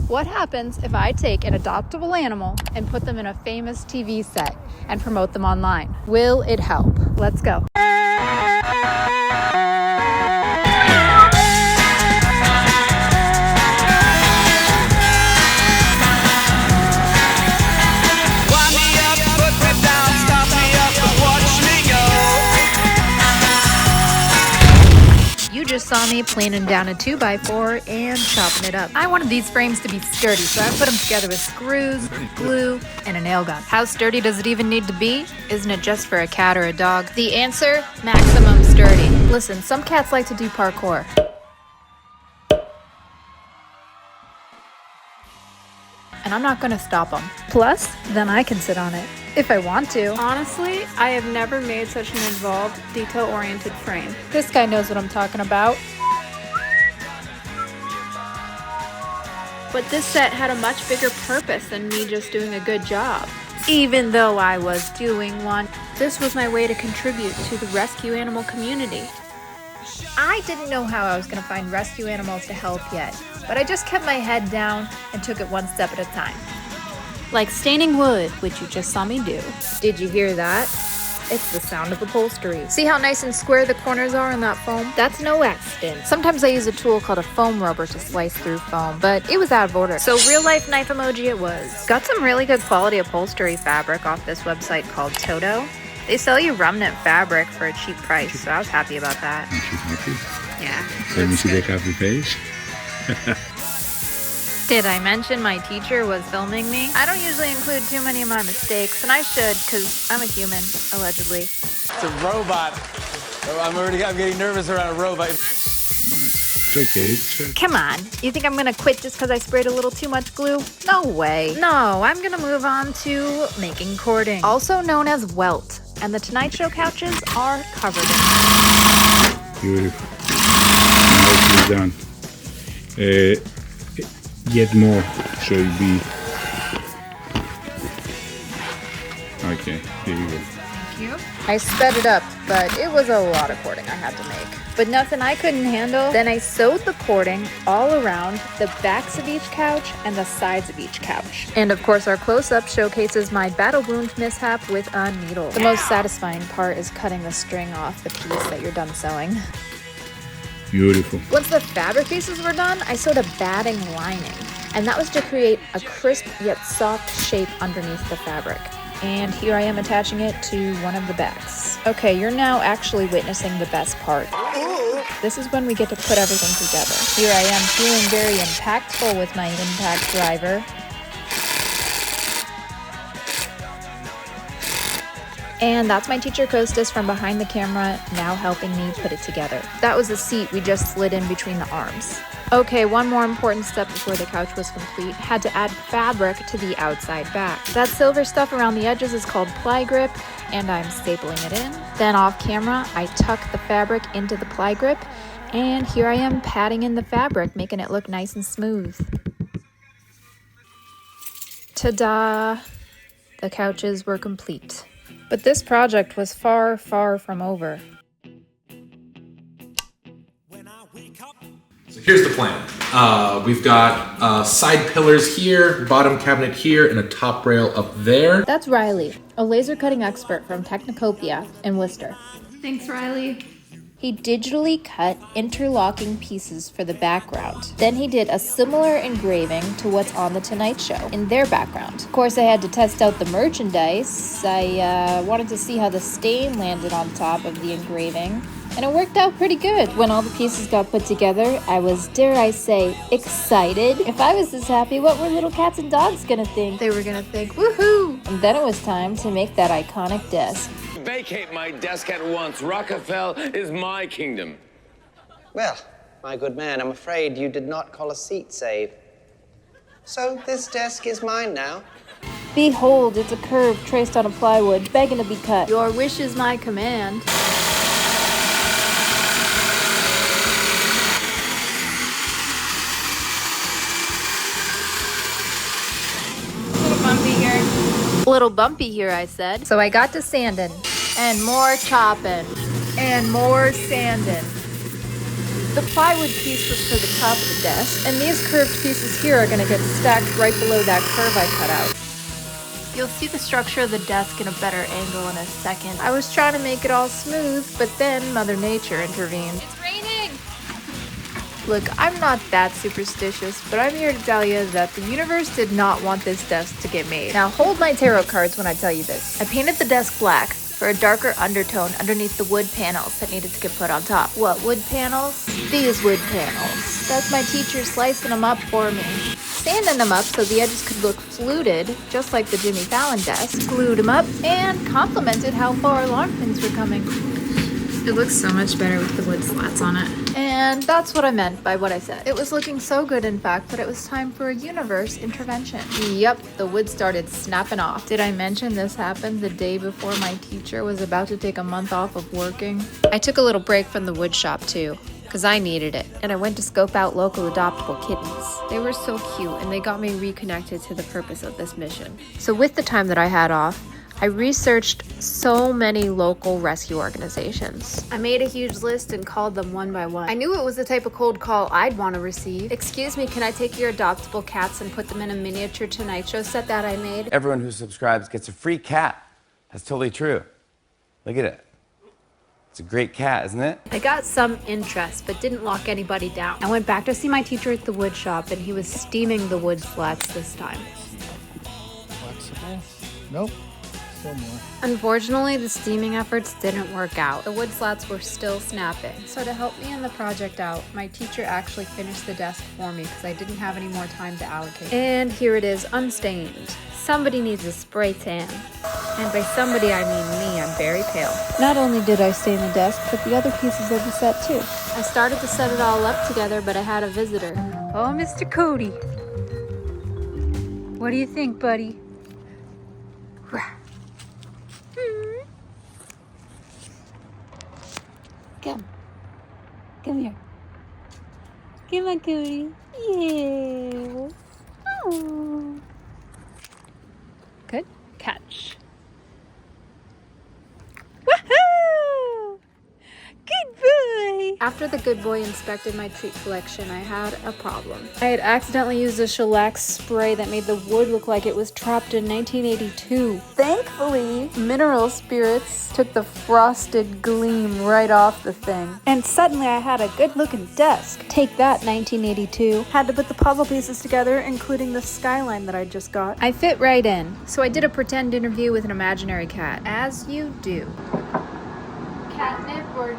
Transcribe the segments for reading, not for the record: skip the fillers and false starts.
What happens if I take an adoptable animal and put them in a famous TV set and promote them online? Will it help? Let's go. You just saw me planing down a 2x4 and chopping it up. I wanted these frames to be sturdy, so I put them together with screws, glue, and a nail gun. How sturdy does it even need to be? Isn't it just for a cat or a dog? The answer? Maximum sturdy. Listen, some cats like to do parkour. And I'm not gonna stop them. Plus, then I can sit on it. If I want to. Honestly, I have never made such an involved, detail-oriented frame. This guy knows what I'm talking about. But this set had a much bigger purpose than me just doing a good job. Even though I was doing one, this was my way to contribute to the rescue animal community. I didn't know how I was gonna find rescue animals to help yet, but I just kept my head down and took it one step at a time. Like staining wood, which you just saw me do. Did you hear that? It's the sound of upholstery. See how nice and square the corners are in that foam? That's no accident. Sometimes I use a tool called a foam rubber to slice through foam, but it was out of order. So real life knife emoji it was. Got some really good quality upholstery fabric off this website called Toto. They sell you remnant fabric for a cheap price, so I was happy about that. Yeah. Let me see the copy page. Did I mention my teacher was filming me? I don't usually include too many of my mistakes, and I should, because I'm a human, allegedly. It's a robot. I'm getting nervous around a robot. It's okay. Come on, you think I'm gonna quit just because I sprayed a little too much glue? No way. No, I'm gonna move on to making cording, also known as welt, and the Tonight Show couches are covered in it. Beautiful. Nicely done. Get more, so it'll be... Okay, here you go. Thank you. I sped it up, but it was a lot of cording I had to make. But nothing I couldn't handle. Then I sewed the cording all around the backs of each couch and the sides of each couch. And of course our close-up showcases my battle wound mishap with a needle. The most satisfying part is cutting the string off the piece that you're done sewing. Beautiful. Once the fabric pieces were done, I sewed a batting lining, and that was to create a crisp yet soft shape underneath the fabric. And here I am attaching it to one of the backs. Okay, you're now actually witnessing the best part. This is when we get to put everything together. Here I am feeling very impactful with my impact driver. And that's my teacher Costas from behind the camera, now helping me put it together. That was the seat we just slid in between the arms. Okay, one more important step before the couch was complete. Had to add fabric to the outside back. That silver stuff around the edges is called ply grip, and I'm stapling it in. Then off camera, I tuck the fabric into the ply grip, and here I am patting in the fabric, making it look nice and smooth. Ta-da! The couches were complete. But this project was far, far from over. So here's the plan. We've got side pillars here, bottom cabinet here, and a top rail up there. That's Riley, a laser cutting expert from Technocopia in Worcester. Thanks, Riley. He digitally cut interlocking pieces for the background. Then he did a similar engraving to what's on The Tonight Show in their background. Of course, I had to test out the merchandise. I wanted to see how the stain landed on top of the engraving, and it worked out pretty good. When all the pieces got put together, I was, dare I say, excited. If I was this happy, what were little cats and dogs gonna think? They were gonna think, woohoo! And then it was time to make that iconic desk. Vacate my desk at once. Rockefeller is my kingdom. Well, my good man, I'm afraid you did not call a seat save. So this desk is mine now. Behold, it's a curve traced on a plywood, begging to be cut. Your wish is my command. Little bumpy here, I said. So I got to sanding, and more chopping, and more sanding. The plywood piece was for the top of the desk, and these curved pieces here are gonna get stacked right below that curve I cut out. You'll see the structure of the desk in a better angle in a second. I was trying to make it all smooth, but then Mother Nature intervened. It's raining! Look, I'm not that superstitious, but I'm here to tell you that the universe did not want this desk to get made. Now hold my tarot cards when I tell you this. I painted the desk black for a darker undertone underneath the wood panels that needed to get put on top. What wood panels? These wood panels. That's my teacher slicing them up for me. Sanding them up so the edges could look fluted, just like the Jimmy Fallon desk. Glued them up and complimented how far along things were coming. It looks so much better with the wood slats on it. And that's what I meant by what I said. It was looking so good, in fact, that it was time for a universe intervention. Yep, the wood started snapping off. Did I mention this happened the day before my teacher was about to take a month off of working? I took a little break from the wood shop too, because I needed it, and I went to scope out local adoptable kittens. They were so cute, and they got me reconnected to the purpose of this mission. So with the time that I had off, I researched so many local rescue organizations. I made a huge list and called them one by one. I knew it was the type of cold call I'd want to receive. Excuse me, can I take your adoptable cats and put them in a miniature Tonight Show set that I made? Everyone who subscribes gets a free cat. That's totally true. Look at it. It's a great cat, isn't it? I got some interest, but didn't lock anybody down. I went back to see my teacher at the wood shop, and he was steaming the wood slats this time. Flexible? Nope. Still more. Unfortunately, the steaming efforts didn't work out. The wood slats were still snapping. So to help me in the project out, my teacher actually finished the desk for me because I didn't have any more time to allocate. And here it is, unstained. Somebody needs a spray tan. And by somebody, I mean me. I'm very pale. Not only did I stain the desk, but the other pieces of the set too. I started to set it all up together, but I had a visitor. Oh, Mr. Cody. What do you think, buddy? Come here. Come on, Cody. Yeah. Oh. Good catch. Woohoo! Good boy! After the good boy inspected my treat collection, I had a problem. I had accidentally used a shellac spray that made the wood look like it was trapped in 1982. Thankfully, mineral spirits took the frosted gleam right off the thing. And suddenly I had a good-looking desk. Take that, 1982. Had to put the puzzle pieces together, including the skyline that I just got. I fit right in, so I did a pretend interview with an imaginary cat. As you do. Catnip or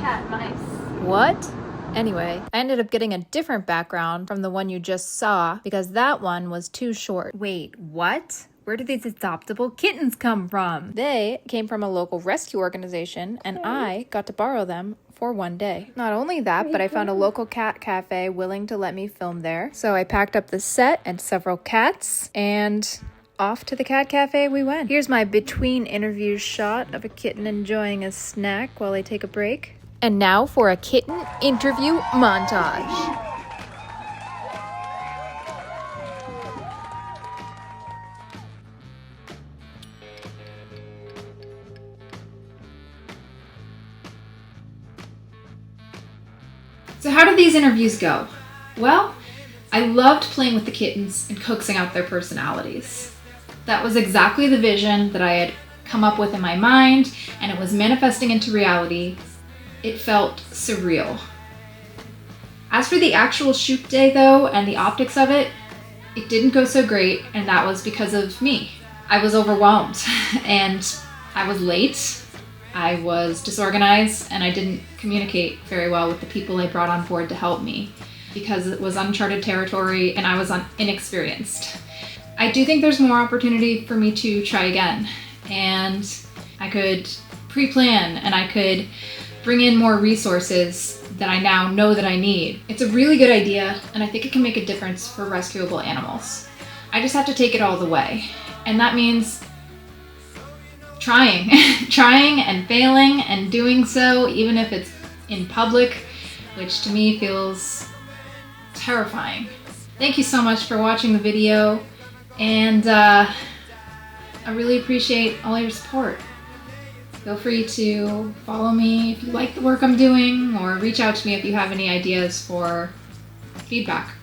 cat mice? What? Anyway, I ended up getting a different background from the one you just saw because that one was too short. Wait, what? Where did these adoptable kittens come from? They came from a local rescue organization, and I got to borrow them for one day. Not only that, but I found a local cat cafe willing to let me film there. So I packed up the set and several cats, and off to the cat cafe we went. Here's my between interviews shot of a kitten enjoying a snack while I take a break. And now for a kitten interview montage. So how did these interviews go? Well, I loved playing with the kittens and coaxing out their personalities. That was exactly the vision that I had come up with in my mind, and it was manifesting into reality. It felt surreal. As for the actual shoot day though, and the optics of it, it didn't go so great, and that was because of me. I was overwhelmed, and I was late, I was disorganized, and I didn't communicate very well with the people I brought on board to help me because it was uncharted territory and I was inexperienced. I do think there's more opportunity for me to try again, and I could pre-plan and I could bring in more resources that I now know that I need. It's a really good idea, and I think it can make a difference for rescuable animals. I just have to take it all the way, and that means trying and failing and doing so even if it's in public, which to me feels terrifying. Thank you so much for watching the video, and I really appreciate all your support. Feel free to follow me if you like the work I'm doing, or reach out to me if you have any ideas for feedback.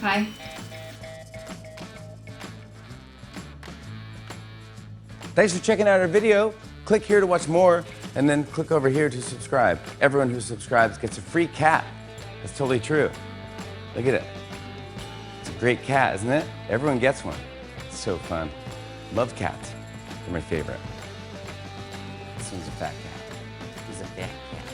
Bye. Thanks for checking out our video. Click here to watch more, and then click over here to subscribe. Everyone who subscribes gets a free cat. That's totally true. Look at it. It's a great cat, isn't it? Everyone gets one. It's so fun. Love cats. They're my favorite. This one's a fat cat. He's a fat cat.